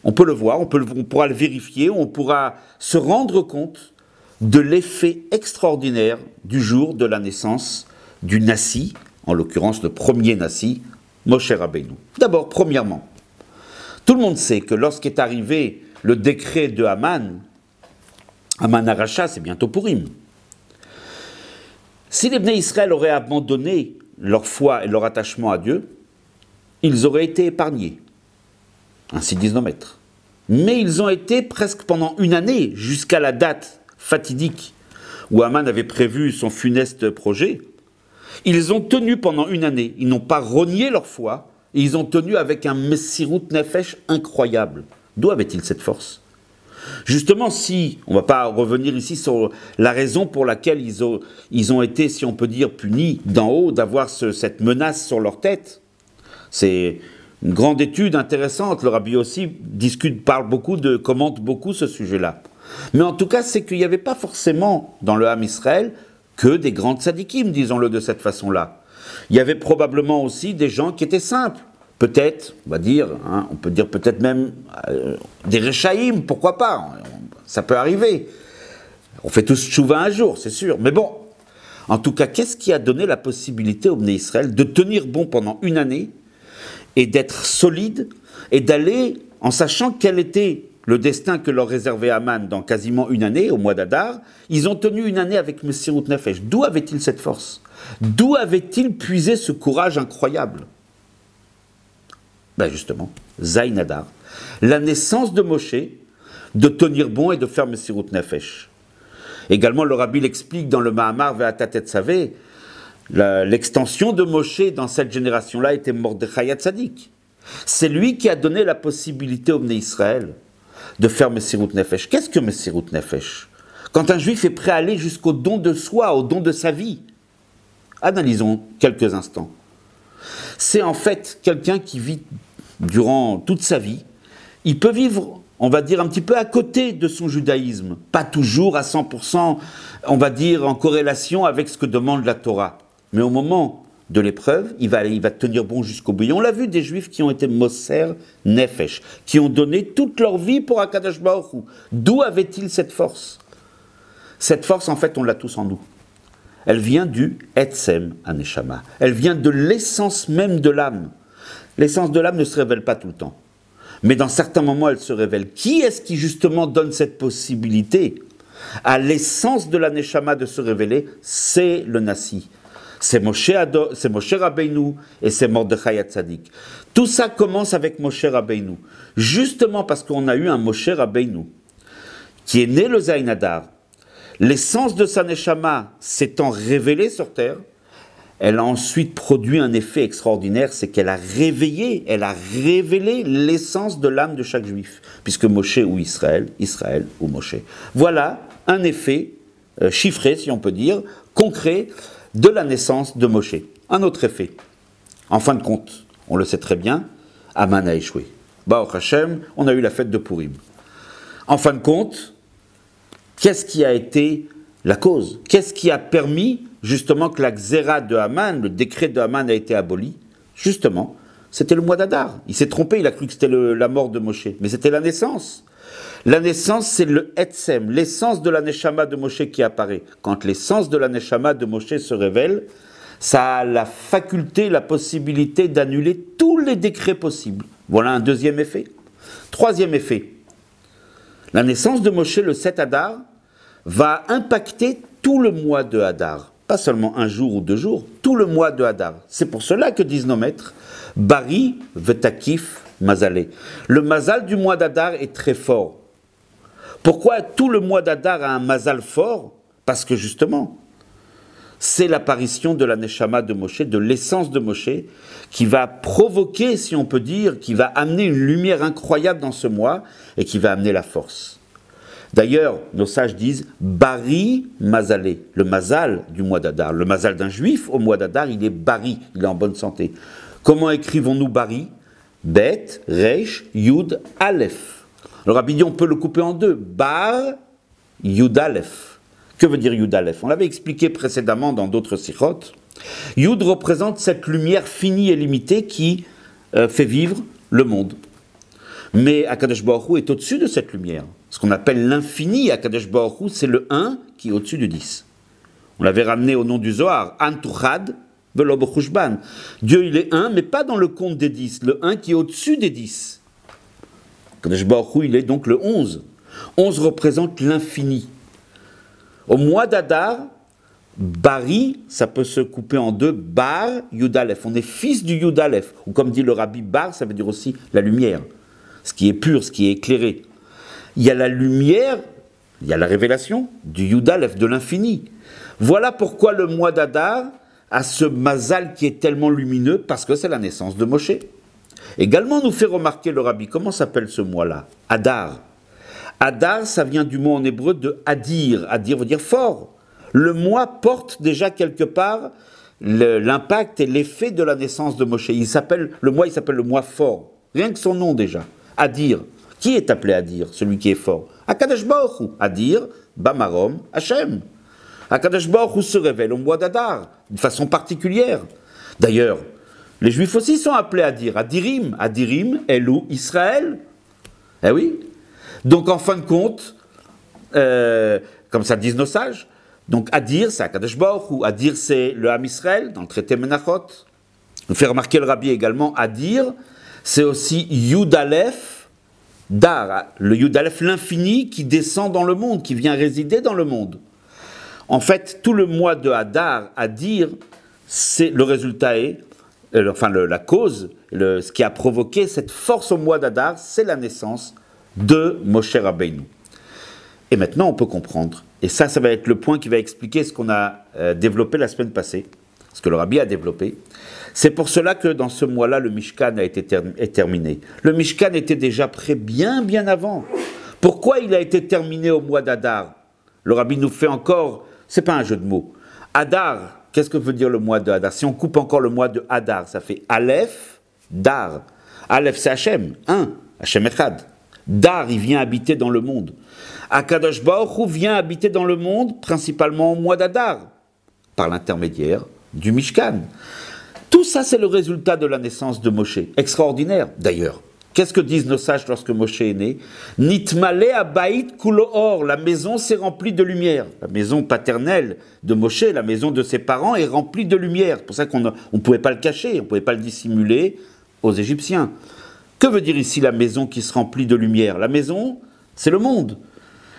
on peut le voir, on pourra le vérifier, on pourra se rendre compte de l'effet extraordinaire du jour de la naissance du Nassi, en l'occurrence le premier Nassi, Moshe Rabbeinu. D'abord, premièrement, tout le monde sait que lorsqu'est arrivé le décret de Haman Aracha, c'est bientôt Purim. Si les Bnei Israël auraient abandonné leur foi et leur attachement à Dieu, ils auraient été épargnés. Ainsi disent nos maîtres. Mais ils ont été presque pendant une année, jusqu'à la date fatidique où Haman avait prévu son funeste projet. Ils ont tenu pendant une année. Ils n'ont pas renié leur foi. Et ils ont tenu avec un Messirut Nefesh incroyable. D'où avait-il cette force? Justement, si, on ne va pas revenir ici sur la raison pour laquelle ils ont été, si on peut dire, punis d'en haut, d'avoir cette menace sur leur tête. C'est une grande étude intéressante. Le rabbi aussi commente beaucoup ce sujet-là. Mais en tout cas, c'est qu'il n'y avait pas forcément dans le Ham Israël que des grandes tzadikim, disons-le de cette façon-là. Il y avait probablement aussi des gens qui étaient simples. Peut-être, on peut dire peut-être même des Rechaïm, pourquoi pas, ça peut arriver. On fait tous tchouva un jour, c'est sûr. Mais bon, en tout cas, qu'est-ce qui a donné la possibilité au Bnei Israël de tenir bon pendant une année et d'être solide et d'aller en sachant quel était le destin que leur réservait Haman dans quasiment une année, au mois d'Adar? Ils ont tenu une année avec Messirut Nefesh. D'où avait-il cette force? D'où avait-il puisé ce courage incroyable? Justement, Zayin Adar, la naissance de Moshe, de tenir bon et de faire Messirut Nefesh. Également, le rabbi l'explique dans le Mahamar Ve'ata Tetzavé, l'extension de Moshe dans cette génération-là était Mordechai Hatzadik. C'est lui qui a donné la possibilité au Bnei Israël de faire Messirut Nefesh. Qu'est-ce que Messirut Nefesh? Quand un juif est prêt à aller jusqu'au don de soi, au don de sa vie. Analysons quelques instants. C'est en fait quelqu'un qui vit durant toute sa vie, il peut vivre, on va dire, un petit peu à côté de son judaïsme, pas toujours à 100%, on va dire, en corrélation avec ce que demande la Torah. Mais au moment de l'épreuve, il va tenir bon jusqu'au bout. Et on l'a vu, des Juifs qui ont été Moser Nefesh, qui ont donné toute leur vie pour Akadosh Baruch Hu. D'où avait-il cette force? Cette force, en fait, on l'a tous en nous. Elle vient du Etzem Aneshama. Elle vient de l'essence même de l'âme. L'essence de l'âme ne se révèle pas tout le temps. Mais dans certains moments, elle se révèle. Qui est-ce qui justement donne cette possibilité à l'essence de l'Aneshama de se révéler? C'est le Nassi. C'est Moshe Rabbeinu et c'est Mordechai Hatzadik. Tout ça commence avec Moshe Rabbeinu. Justement parce qu'on a eu un Moshe Rabbeinu qui est né le Zayin Adar. L'essence de sa Neshama s'étant révélée sur terre, elle a ensuite produit un effet extraordinaire, c'est qu'elle a révélé l'essence de l'âme de chaque juif, puisque Moshe ou Israël, Israël ou Moshe. Voilà un effet chiffré, si on peut dire, concret, de la naissance de Moshe. Un autre effet. En fin de compte, on le sait très bien, Aman a échoué. Baruch Hashem, on a eu la fête de Purim. En fin de compte, qu'est-ce qui a été la cause? Qu'est-ce qui a permis justement que la xéra de Haman, le décret de Haman a été aboli? Justement, c'était le mois d'Adar. Il s'est trompé, il a cru que c'était la mort de Moshe. Mais c'était la naissance. La naissance, c'est le Etzem, l'essence de la Neshama de Moshe qui apparaît. Quand l'essence de la Neshama de Moshe se révèle, ça a la faculté, la possibilité d'annuler tous les décrets possibles. Voilà un deuxième effet. Troisième effet. La naissance de Moshe, le 7 Adar, va impacter tout le mois de Hadar. Pas seulement un jour ou 2 jours, tout le mois de Hadar. C'est pour cela que disent nos maîtres, Bari vetakif mazalé. Le mazal du mois d'Hadar est très fort. Pourquoi tout le mois d'Hadar a un mazal fort? Parce que justement, c'est l'apparition de la Neshama de Moshe, de l'essence de Moshe, qui va provoquer, si on peut dire, qui va amener une lumière incroyable dans ce mois et qui va amener la force. D'ailleurs, nos sages disent Bari Mazalé, le mazal du mois d'Hadar. Le mazal d'un juif au mois d'Hadar, il est Bari, il est en bonne santé. Comment écrivons-nous Bari? Bet, Reish, Yud, Aleph. Le Rabbi dit on peut le couper en deux. Bar, Yud, Aleph. Que veut dire Yud, Aleph? On l'avait expliqué précédemment dans d'autres sirotes. Yud représente cette lumière finie et limitée qui fait vivre le monde. Mais Akadosh Baruch Hu est au-dessus de cette lumière. Ce qu'on appelle l'infini, Akadosh Baruch Hu, c'est le 1 qui est au-dessus du 10. On l'avait ramené au nom du Zohar, Antuchad velo b'chushban. Dieu, il est 1, mais pas dans le compte des 10, le 1 qui est au-dessus des 10. Akadosh Baruch Hu, il est donc le 11. 11 représente l'infini. Au mois d'Hadar, Bari, ça peut se couper en deux, Bar, Yudalef. On est fils du Yudalef. Ou comme dit le Rabbi, Bar, ça veut dire aussi la lumière. Ce qui est pur, ce qui est éclairé. Il y a la lumière, il y a la révélation du Yudalef, de l'infini. Voilà pourquoi le mois d'Hadar a ce mazal qui est tellement lumineux, parce que c'est la naissance de Moshe. Également nous fait remarquer le Rabbi, comment s'appelle ce mois-là? Hadar. Hadar, ça vient du mot en hébreu de Hadir. Hadir veut dire fort. Le mois porte déjà quelque part l'impact et l'effet de la naissance de Moshe. Le mois s'appelle le mois fort. Rien que son nom déjà. Hadir. Qui est appelé Hadir? Celui qui est fort. Akadosh Baruch Hu. Hadir, Bamarom, Hashem. Akadosh Baruch Hu se révèle au mois d'Hadar, de façon particulière. D'ailleurs, les Juifs aussi sont appelés Hadir. Hadirim. Hadirim, Elou, Israël. Eh oui. Donc en fin de compte, comme ça disent nos sages, donc Hadir, c'est Akadosh Baruch Hu. Hadir, c'est le Ham Israël, dans le traité Menachot. Nous fait remarquer le Rabbi également, Hadir, c'est aussi Yudalef, Dar, le Yudalef, l'infini qui descend dans le monde, qui vient résider dans le monde. En fait, tout le mois de Hadar, Hadir, c'est le résultat est, la cause, ce qui a provoqué cette force au mois d'Hadar, c'est la naissance de Moshe Rabbeinu. Et maintenant, on peut comprendre. Et ça va être le point qui va expliquer ce qu'on a développé la semaine passée, ce que le Rabbi a développé. C'est pour cela que dans ce mois-là, le Mishkan est terminé. Le Mishkan était déjà prêt bien avant. Pourquoi il a été terminé au mois d'Hadar? Le Rabbi nous fait encore, c'est pas un jeu de mots. Hadar, qu'est-ce que veut dire le mois de Hadar? Si on coupe encore le mois de Hadar, ça fait Aleph, Dar. Aleph, c'est Hachem, un, Hachem Echad. Dar, il vient habiter dans le monde. Akadosh Baruch Hu vient habiter dans le monde, principalement au mois d'Adar, par l'intermédiaire du Mishkan. Tout ça, c'est le résultat de la naissance de Moshe. Extraordinaire, d'ailleurs. Qu'est-ce que disent nos sages lorsque Moshe est né? Nitmale abayit kulo or, la maison s'est remplie de lumière. La maison paternelle de Moshe, la maison de ses parents, est remplie de lumière. C'est pour ça qu'on ne pouvait pas le cacher, on ne pouvait pas le dissimuler aux Égyptiens. Que veut dire ici la maison qui se remplit de lumière? La maison, c'est le monde.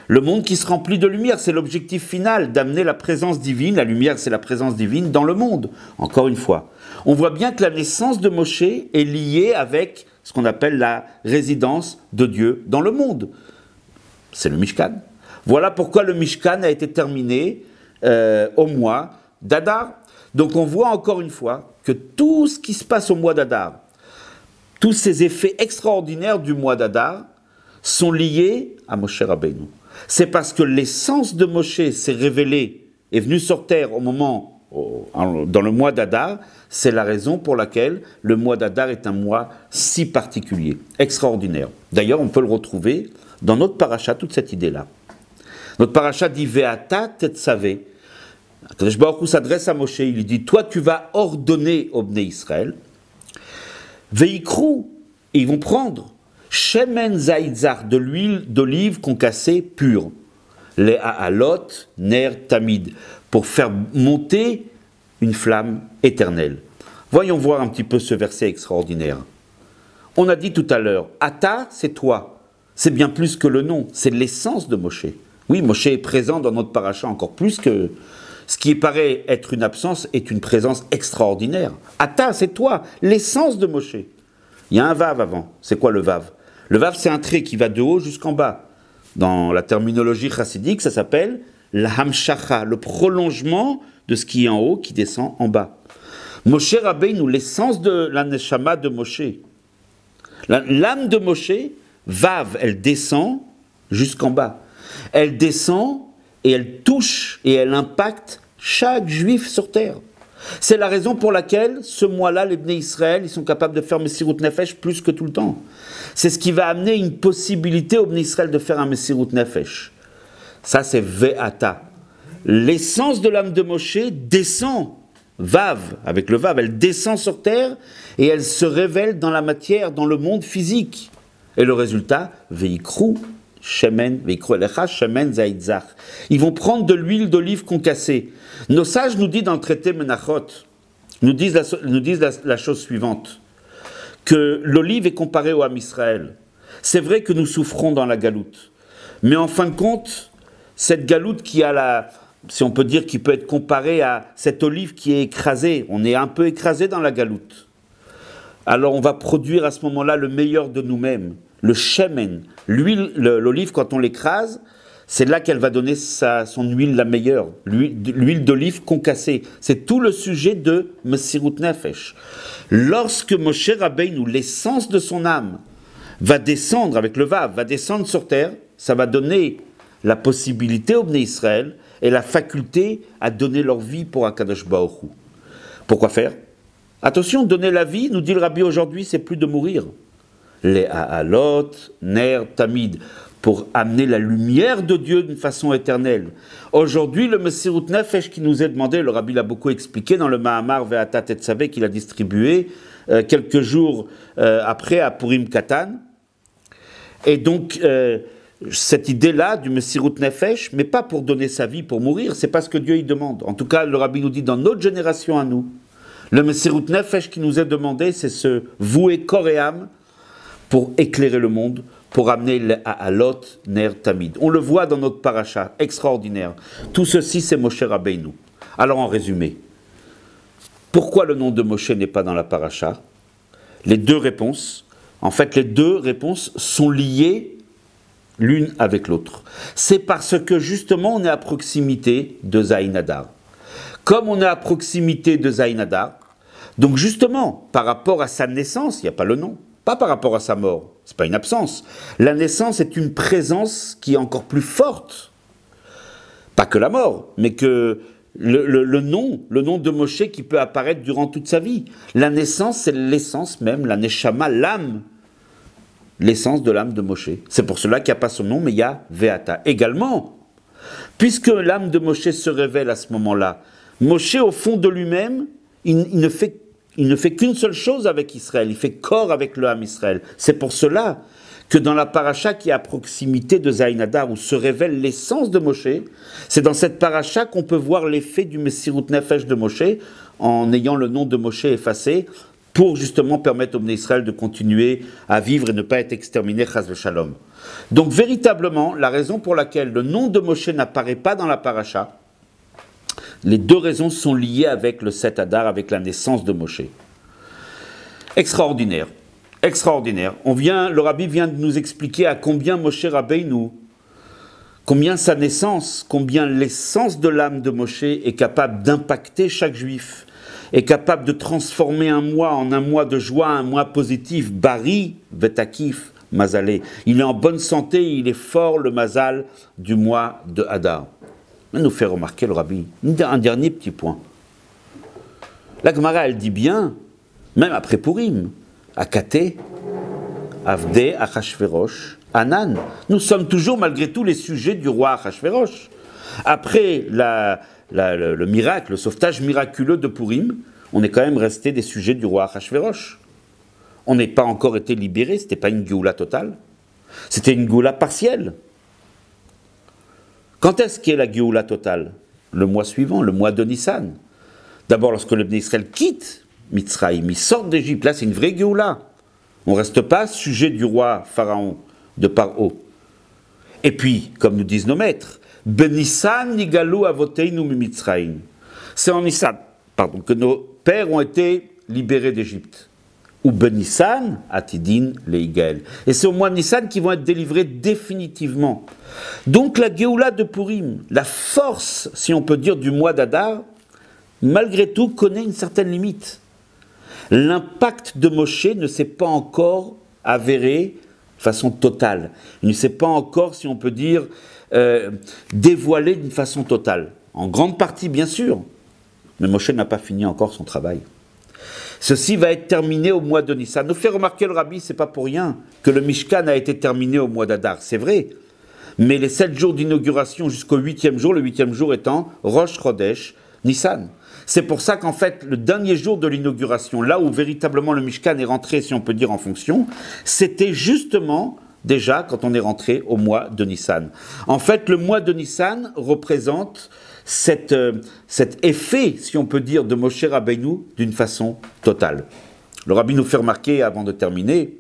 Le monde qui se remplit de lumière, c'est l'objectif final, d'amener la présence divine. La lumière, c'est la présence divine dans le monde. Encore une fois, on voit bien que la naissance de Moshe est liée avec ce qu'on appelle la résidence de Dieu dans le monde. C'est le Mishkan. Voilà pourquoi le Mishkan a été terminé au mois d'Adar. Donc on voit encore une fois que tout ce qui se passe au mois d'Adar, tous ces effets extraordinaires du mois d'Adar sont liés à Moshe Rabbeinu. C'est parce que l'essence de Moshe s'est révélée, est venue sur terre au moment, dans le mois d'Adar. C'est la raison pour laquelle le mois d'Adar est un mois si particulier, extraordinaire. D'ailleurs, on peut le retrouver dans notre paracha, toute cette idée-là. Notre paracha dit « Ve'ata tetzavé ». Akadosh Baruch Hu s'adresse à Moshe, il lui dit « Toi, tu vas ordonner au Bnei Israël, ve'ikrou » et ils vont prendre shemen zaïdzar, de l'huile d'olive concassée pure, les ha'alot ner tamid, pour faire monter une flamme éternelle. Voyons voir un petit peu ce verset extraordinaire. On a dit tout à l'heure, Ata, c'est toi. C'est bien plus que le nom, c'est l'essence de Moshe. Oui, Moshe est présent dans notre paracha encore plus que ce qui paraît être une absence est une présence extraordinaire. Ata, c'est toi, l'essence de Moshe. Il y a un vav avant. C'est quoi le vav? Le vav, c'est un trait qui va de haut jusqu'en bas. Dans la terminologie chassidique, ça s'appelle la hamshacha, le prolongement de ce qui est en haut, qui descend en bas. Moshe Rabbeinu, l'essence de la neshama de Moshe. L'âme de Moshe, vav, elle descend jusqu'en bas. Elle descend et elle touche et elle impacte chaque juif sur terre. C'est la raison pour laquelle, ce mois-là, les Bnei Israël, ils sont capables de faire Messirut Nefesh plus que tout le temps. C'est ce qui va amener une possibilité aux Bnei Israël de faire un Messirut Nefesh. Ça, c'est Ve'ata. L'essence de l'âme de Moshe descend, Vav, avec le Vav, elle descend sur terre et elle se révèle dans la matière, dans le monde physique. Et le résultat, Ve'ikrou Shemen, Ve'ikrou Elecha Shemen Zaïdzach. Ils vont prendre de l'huile d'olive concassée. Nos sages nous disent dans le traité Menachot, nous disent la chose suivante, que l'olive est comparée au Ham Israël. C'est vrai que nous souffrons dans la galoute, mais en fin de compte, cette galoute qui a si on peut dire, qui peut être comparée à cette olive qui est écrasée, on est un peu écrasé dans la galoute. Alors on va produire à ce moment-là le meilleur de nous-mêmes, le shemen, l'olive quand on l'écrase, c'est là qu'elle va donner son huile la meilleure, l'huile d'olive concassée. C'est tout le sujet de Messirut Nefesh. Lorsque Moshe Rabbeinu, l'essence de son âme, va descendre avec le Vav, va descendre sur terre, ça va donner la possibilité au Bnei Israël et la faculté à donner leur vie pour Akadosh Baruch Hu. Pourquoi faire? Attention, donner la vie, nous dit le Rabbi aujourd'hui, c'est plus de mourir. Les ha'alot, ner, tamid, pour amener la lumière de Dieu d'une façon éternelle. Aujourd'hui, le Messirut Nefesh qui nous est demandé, le Rabbi l'a beaucoup expliqué dans le Mahamar Ve'ata Tetzavé qu'il a distribué quelques jours après à Purim Katan. Et donc, cette idée-là du Messirut Nefesh, mais pas pour donner sa vie, pour mourir, c'est pas ce que Dieu y demande. En tout cas, le Rabbi nous dit dans notre génération à nous, le Messirut Nefesh qui nous est demandé, c'est se vouer corps et âme pour éclairer le monde, pour amener le Ha'alot Ner Tamid. On le voit dans notre paracha, extraordinaire. Tout ceci, c'est Moshe Rabbeinu. Alors en résumé, pourquoi le nom de Moshe n'est pas dans la paracha? Les deux réponses, en fait les deux réponses sont liées l'une avec l'autre. C'est parce que justement on est à proximité de Zayin Hadar. Comme on est à proximité de Zayin Hadar, donc justement par rapport à sa naissance, il n'y a pas le nom. Pas par rapport à sa mort, ce n'est pas une absence. La naissance est une présence qui est encore plus forte. Pas que la mort, mais que le nom de Moshe qui peut apparaître durant toute sa vie. La naissance, c'est l'essence même, la neshama, l'âme, l'essence de l'âme de Moshe. C'est pour cela qu'il n'y a pas son nom, mais il y a Veata. Également, puisque l'âme de Moshe se révèle à ce moment-là, Moshe, au fond de lui-même, il ne fait qu'une seule chose avec Israël, il fait corps avec le âme Israël. C'est pour cela que dans la paracha qui est à proximité de Zayin Hadar, où se révèle l'essence de Moshe, c'est dans cette paracha qu'on peut voir l'effet du Messirut Nefesh de Moshe, en ayant le nom de Moshe effacé, pour justement permettre au Bnei Israël de continuer à vivre et ne pas être exterminé, chas v'shalom. Donc véritablement, la raison pour laquelle le nom de Moshe n'apparaît pas dans la paracha, les deux raisons sont liées avec le 7 Hadar, avec la naissance de Moshe. Extraordinaire. Extraordinaire. Le Rabbi vient de nous expliquer à combien Moshe Rabbeinu, combien sa naissance, combien l'essence de l'âme de Moshe est capable d'impacter chaque juif, est capable de transformer un mois en un mois de joie, un mois positif, bari, vetakif, mazalé. Il est en bonne santé, il est fort, le mazal du mois de Hadar. Il nous fait remarquer le Rabbi un dernier petit point. La Gemara, elle dit bien, même après Purim, Akate, Avde, Achashverosh, Anan. Nous sommes toujours malgré tout les sujets du roi Achashverosh. Après le miracle, le sauvetage miraculeux de Purim, on est quand même resté des sujets du roi Achashverosh. On n'est pas encore été libérés, ce n'était pas une Géoula totale, c'était une Géoula partielle. Quand est-ce qu'est la Géoula totale? Le mois suivant, le mois de Nissan. D'abord, lorsque le Bnei Israël quitte Mitzrayim, ils sortent d'Égypte, là c'est une vraie Géoula. On ne reste pas sujet du roi Pharaon de Paro. Et puis, comme nous disent nos maîtres, Benissan nigalou avoteinu mitzrayim. C'est en Nissan, que nos pères ont été libérés d'Égypte. Ou Benissan atidin leigael. Et c'est au mois de Nissan qu'ils vont être délivrés définitivement. Donc la Géoula de Purim, la force, si on peut dire, du mois d'Adar, malgré tout, connaît une certaine limite. L'impact de Moshe ne s'est pas encore avéré de façon totale. Il ne s'est pas encore, si on peut dire, dévoilé d'une façon totale. En grande partie, bien sûr, mais Moshe n'a pas fini encore son travail. Ceci va être terminé au mois de Nissan. Nous fait remarquer le Rabbi, c'est pas pour rien que le Mishkan a été terminé au mois d'Adar, c'est vrai. Mais les 7 jours d'inauguration jusqu'au 8e jour, le 8e jour étant Rosh Chodesh Nissan. C'est pour ça qu'en fait, le dernier jour de l'inauguration, là où véritablement le Mishkan est rentré, si on peut dire, en fonction, c'était justement déjà quand on est rentré au mois de Nissan. En fait, le mois de Nissan représente cet effet, si on peut dire, de Moshe Rabbeinu d'une façon totale. Le Rabbi nous fait remarquer, avant de terminer,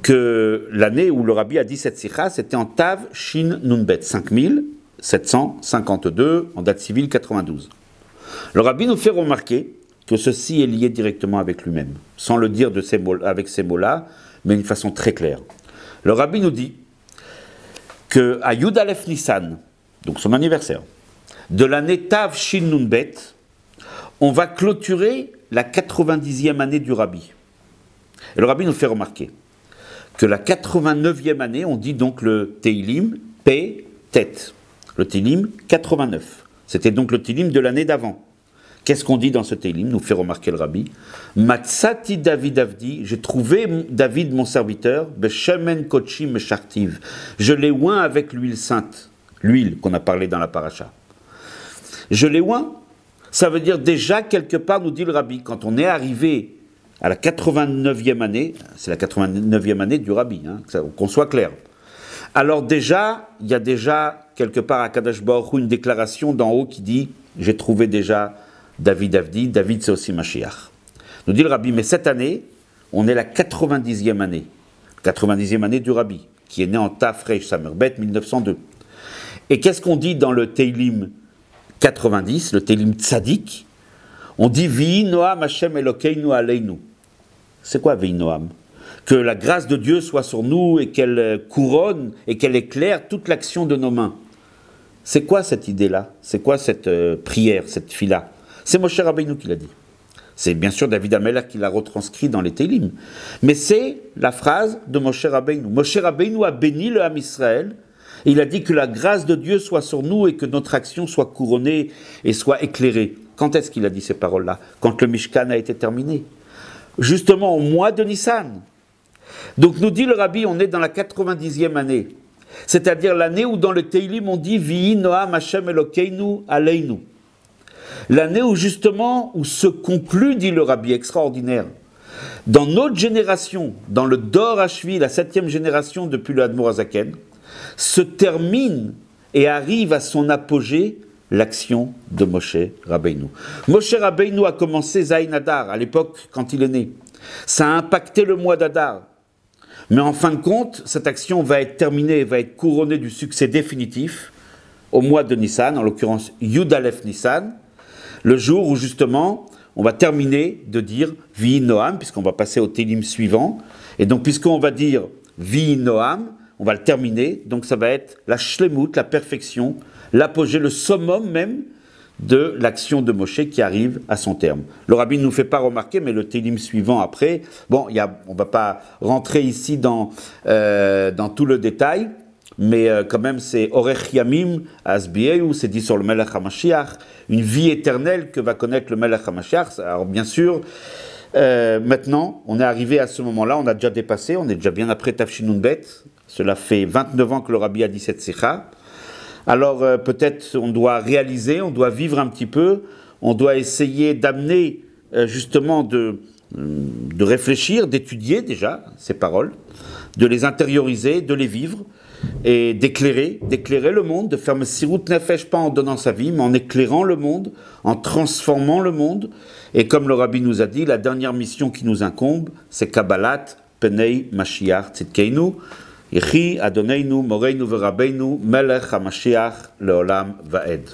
que l'année où le Rabbi a dit cette sikha, c'était en Tav Shin Nunbet, 5752, en date civile 92. Le Rabbi nous fait remarquer que ceci est lié directement avec lui-même, sans le dire avec ces mots-là, mais d'une façon très claire. Le Rabbi nous dit que à Yud Aleph Nissan, donc son anniversaire, de l'année Tav Shin Nunbet, on va clôturer la 90e année du Rabbi. Et le Rabbi nous fait remarquer que la 89e année, on dit donc le Teilim P Tet, le Teilim 89. C'était donc le Teilim de l'année d'avant. Qu'est-ce qu'on dit dans ce Teilim? Nous fait remarquer le Rabbi. Matsati David Avdi, j'ai trouvé David mon serviteur, Beshemen Kochi Meshartiv. Je l'ai oint avec l'huile sainte, l'huile qu'on a parlé dans la paracha. Je l'ai oint, ça veut dire déjà quelque part, nous dit le Rabbi, quand on est arrivé à la 89e année, c'est la 89e année du Rabbi, qu'on soit clair. Alors déjà, il y a déjà quelque part à Kadosh Baruch Hu une déclaration d'en haut qui dit « J'ai trouvé déjà David Avdi, David c'est aussi Mashiach ». Nous dit le Rabbi, mais cette année, on est la 90e année. 90e année du Rabbi, qui est né en Tafresh Samerbet 1902. Et qu'est-ce qu'on dit dans le Teilim 90, le Teilim Tzadik? On dit « Vi Noam Hashem Elokeinu Aleinu ». C'est quoi « Vi Noam » ? Que la grâce de Dieu soit sur nous et qu'elle couronne et qu'elle éclaire toute l'action de nos mains. C'est quoi cette idée-là? C'est quoi cette prière, cette fila? C'est Moshe Rabbeinu qui l'a dit. C'est bien sûr David Amelach qui l'a retranscrit dans les Télim. Mais c'est la phrase de Moshe Rabbeinu. Moshe Rabbeinu a béni le Ham Israël Et il a dit que la grâce de Dieu soit sur nous et que notre action soit couronnée et soit éclairée. Quand est-ce qu'il a dit ces paroles-là? Quand le Mishkan a été terminé. Justement au mois de Nissan. Donc nous dit le Rabbi, on est dans la 90e année. C'est-à-dire l'année où dans le Teilim on dit Vihi Noam Hashem Elokeinu Aleinu. L'année où justement, où se conclut, dit le Rabbi, extraordinaire. Dans notre génération, dans le Dor Hashvi, la 7e génération depuis le Admor Hazaken, se termine et arrive à son apogée l'action de Moshe Rabbeinu. Moshe Rabbeinu a commencé Zayin Adar, à l'époque quand il est né. Ça a impacté le mois d'Adar. Mais en fin de compte, cette action va être terminée, va être couronnée du succès définitif au mois de Nissan, en l'occurrence Yud Aleph Nissan, le jour où justement on va terminer de dire Vihi Noam, puisqu'on va passer au Télim suivant. Et donc puisqu'on va dire Vihi Noam, on va le terminer, donc ça va être la shlemut, la perfection, l'apogée, le summum même de l'action de Moshe qui arrive à son terme. Le Rabbi ne nous fait pas remarquer, mais le Télim suivant après, bon, on ne va pas rentrer ici dans tout le détail, mais quand même c'est Orech Yamim Asbieu, c'est dit sur le Melech HaMashiach, une vie éternelle que va connaître le Melech HaMashiach. Alors bien sûr, maintenant, on est arrivé à ce moment-là, on a déjà dépassé, on est déjà bien après Tafshinun Bet. Cela fait 29 ans que le Rabbi a dit cette sikha. Alors peut-être on doit réaliser, on doit vivre un petit peu, on doit essayer d'amener justement de réfléchir, d'étudier déjà ces paroles, de les intérioriser, de les vivre et d'éclairer le monde, de faire Messirut Nefesh, pas en donnant sa vie, mais en éclairant le monde, en transformant le monde. Et comme le Rabbi nous a dit, la dernière mission qui nous incombe, c'est Kabbalat Penei Mashiach Tzidkeinu. Yechi Adoneinu Moreinu Verabeinu Melech HaMashiach Leolam Vaed.